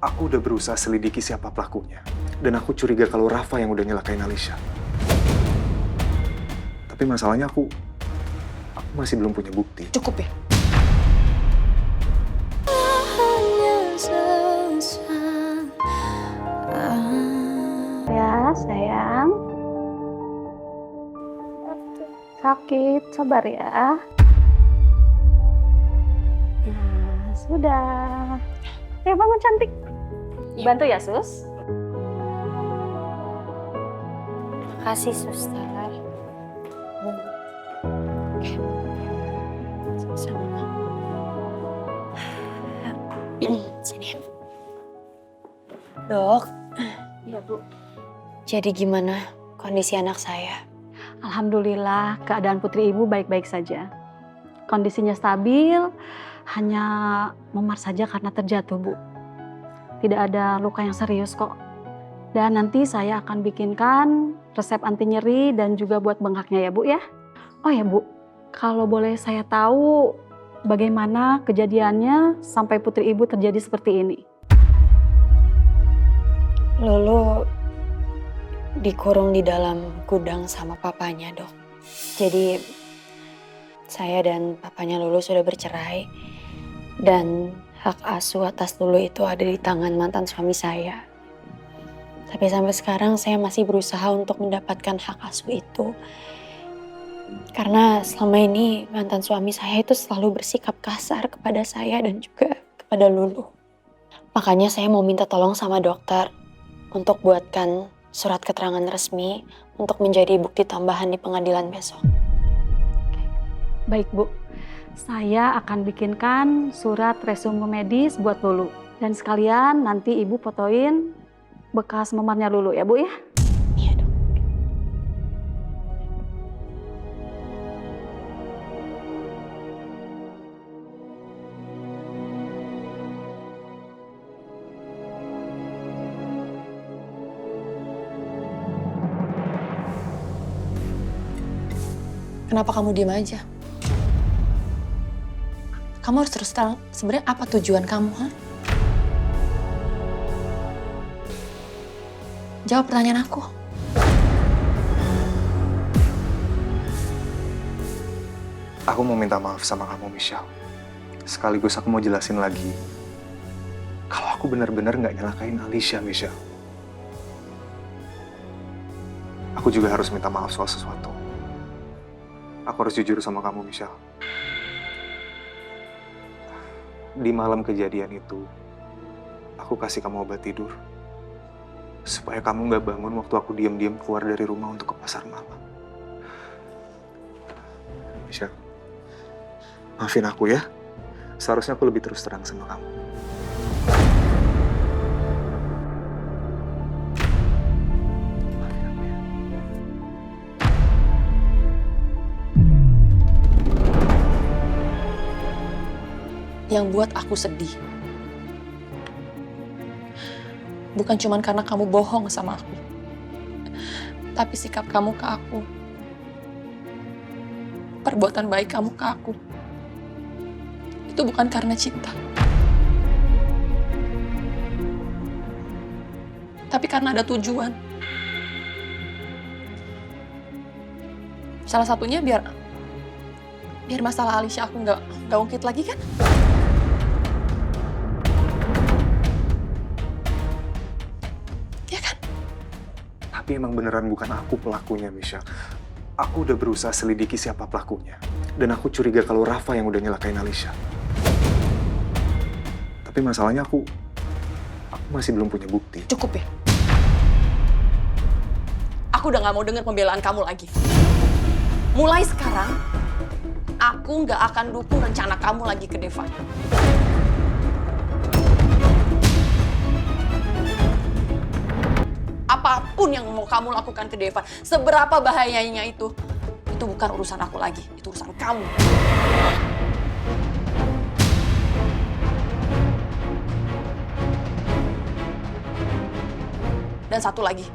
Aku udah berusaha selidiki siapa pelakunya. Dan aku curiga kalau Rafa yang udah nyelakain Alicia. Tapi masalahnya aku masih belum punya bukti. Cukup ya? Ya, sayang. Sakit, sabar ya. Nah, sudah. Ya, bangun cantik. Bantu ya, Sus. Makasih, suster. Sama-sama. Sini. Dok. Iya, Bu. Jadi gimana kondisi anak saya? Alhamdulillah, keadaan putri ibu baik-baik saja. Kondisinya stabil, hanya memar saja karena terjatuh, Bu. Tidak ada luka yang serius kok. Dan nanti saya akan bikinkan resep anti nyeri dan juga buat bengkaknya ya, Bu ya. Oh ya, Bu, kalau boleh saya tahu bagaimana kejadiannya sampai putri ibu terjadi seperti ini? Lulu dikurung di dalam gudang sama papanya, Dok. Jadi saya dan papanya Lulu sudah bercerai dan hak asuh atas Lulu itu ada di tangan mantan suami saya. Tapi sampai sekarang saya masih berusaha untuk mendapatkan hak asuh itu. Karena selama ini mantan suami saya itu selalu bersikap kasar kepada saya dan juga kepada Lulu. Makanya saya mau minta tolong sama dokter untuk buatkan surat keterangan resmi untuk menjadi bukti tambahan di pengadilan besok. Baik, Bu. Saya akan bikinkan surat resume medis buat Lulu. Dan sekalian nanti Ibu fotoin bekas memarnya Lulu ya, Bu ya? Iya, Dok. Kenapa kamu diem aja? Kamu harus terus terang, sebenarnya apa tujuan kamu, ha? Jawab pertanyaan aku. Aku mau minta maaf sama kamu, Michelle. Sekaligus aku mau jelasin lagi kalau aku benar-benar nggak nyelakain Alicia, Michelle. Aku juga harus minta maaf soal sesuatu. Aku harus jujur sama kamu, Michelle. Di malam kejadian itu, aku kasih kamu obat tidur. Supaya kamu nggak bangun waktu aku diam-diam keluar dari rumah untuk ke pasar malam. Michelle, maafin aku ya. Seharusnya aku lebih terus terang sama kamu. Maafin aku ya. Yang buat aku sedih bukan cuma karena kamu bohong sama aku, tapi sikap kamu ke aku, perbuatan baik kamu ke aku, itu bukan karena cinta, tapi karena ada tujuan. Salah satunya biar masalah Alicia aku nggak ungkit lagi kan? Tapi emang beneran bukan aku pelakunya, Michelle. Aku udah berusaha selidiki siapa pelakunya. Dan aku curiga kalau Rafa yang udah nyelakain Alicia. Tapi masalahnya aku masih belum punya bukti. Cukup ya? Aku udah gak mau dengar pembelaan kamu lagi. Mulai sekarang, aku gak akan dukung rencana kamu lagi ke Deva. Apapun yang mau kamu lakukan ke Deva, seberapa bahayanya itu bukan urusan aku lagi, itu urusan kamu. Dan satu lagi,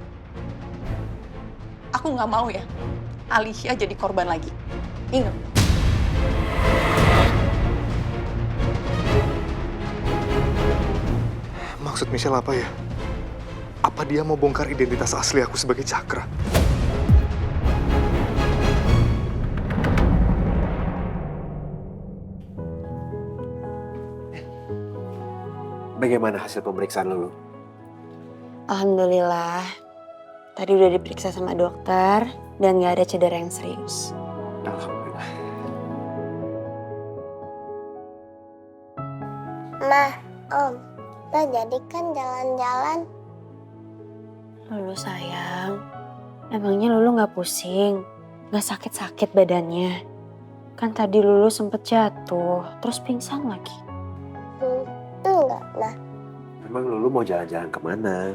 aku nggak mau ya Alicia jadi korban lagi. Ingat. Maksud Michelle apa ya? Apa dia mau bongkar identitas asli aku sebagai Cakra? Bagaimana hasil pemeriksaan lu? Alhamdulillah, tadi udah diperiksa sama dokter dan gak ada cedera yang serius. Alhamdulillah. Ma, Om, kita jadikan jalan-jalan. Lulu sayang, emangnya Lulu gak pusing? Gak sakit-sakit badannya? Kan tadi Lulu sempet jatuh, terus pingsan lagi. Enggak, Ma. Emang lu mau jalan-jalan kemana?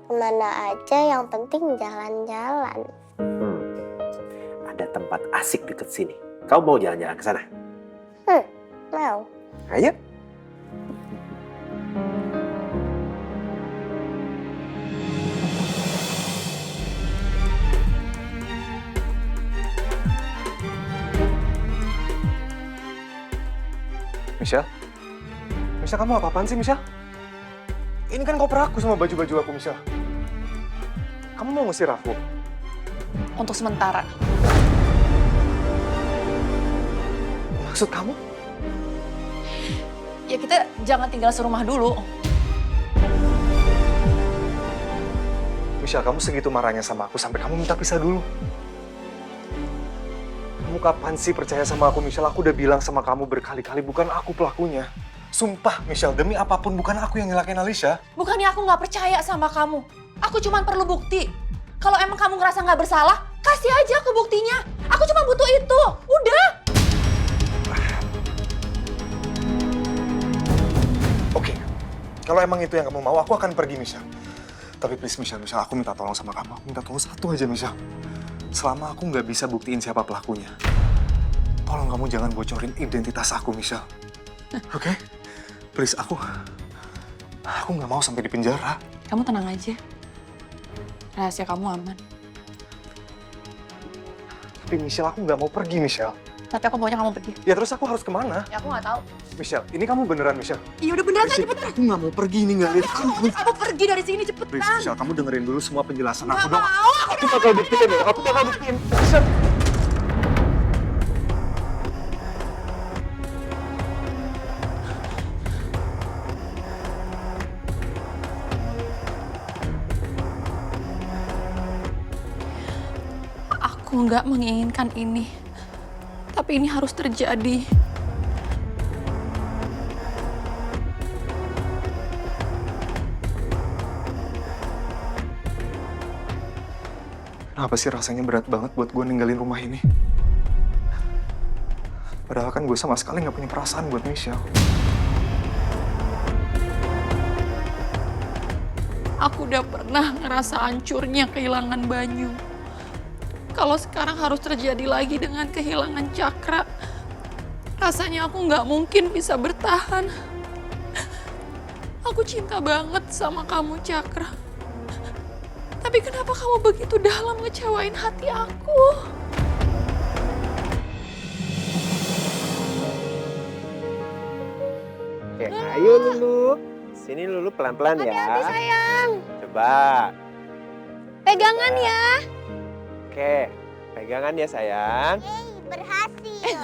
Kemana aja yang penting jalan-jalan. Ada tempat asik deket sini. Kau mau jalan-jalan ke sana? Mau. Ayo. Michelle? Michelle, kamu apa-apaan sih, Michelle? Ini kan koper aku sama baju-baju aku, Michelle. Kamu mau ngusir aku? Untuk sementara. Maksud kamu? Ya kita jangan tinggal serumah dulu. Michelle, kamu segitu marahnya sama aku sampai kamu minta pisah dulu. Kamu kapan sih percaya sama aku, Michelle? Aku udah bilang sama kamu berkali-kali, bukan aku pelakunya. Sumpah, Michelle, demi apapun bukan aku yang nyelakain Alicia. Bukannya aku nggak percaya sama kamu. Aku cuma perlu bukti. Kalau emang kamu ngerasa nggak bersalah, kasih aja aku buktinya. Aku cuma butuh itu. Udah. Oke, kalau emang itu yang kamu mau, aku akan pergi, Michelle. Tapi please, Michelle, aku minta tolong sama kamu. Aku minta tolong satu aja, Michelle. Selama aku nggak bisa buktiin siapa pelakunya, tolong kamu jangan bocorin identitas aku, Michelle. Oke? Please, aku nggak mau sampai di penjara. Kamu tenang aja. Rahasia kamu aman. Tapi Michelle, aku nggak mau pergi, Michelle. Tapi aku maunya kamu pergi. Ya terus aku harus kemana? Ya aku nggak tahu. Michelle, ini kamu beneran, Michelle? Iya udah beneran aja Please, cepetan. aku nggak mau pergi nih, nggak lihat kamu. Kamu pergi dari sini cepetan. Please, Michelle, kamu dengerin dulu semua penjelasan aku Nggak dong. mau. Aku bakal buktiin ya, aku bakal buktiin. Michelle. Aku nggak menginginkan ini. Tapi ini harus terjadi. Kenapa sih rasanya berat banget buat gue ninggalin rumah ini? Padahal kan gue sama sekali nggak punya perasaan buat Michelle. Aku udah pernah ngerasa hancurnya kehilangan Banyu. Kalau sekarang harus terjadi lagi dengan kehilangan Cakra, rasanya aku nggak mungkin bisa bertahan. Aku cinta banget sama kamu, Cakra. Tapi kenapa kamu begitu dalam ngecewain hati aku? Oke, ayo Lulu. Sini Lulu pelan-pelan ya. Hati-hati sayang. Coba. Pegangan ya. Oke, pegangan ya sayang. Berhasil.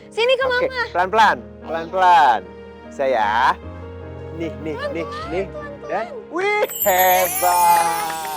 Sini ke Oke, mama. pelan-pelan, pelan-pelan. Saya. Nih. Dan, wih, hebat.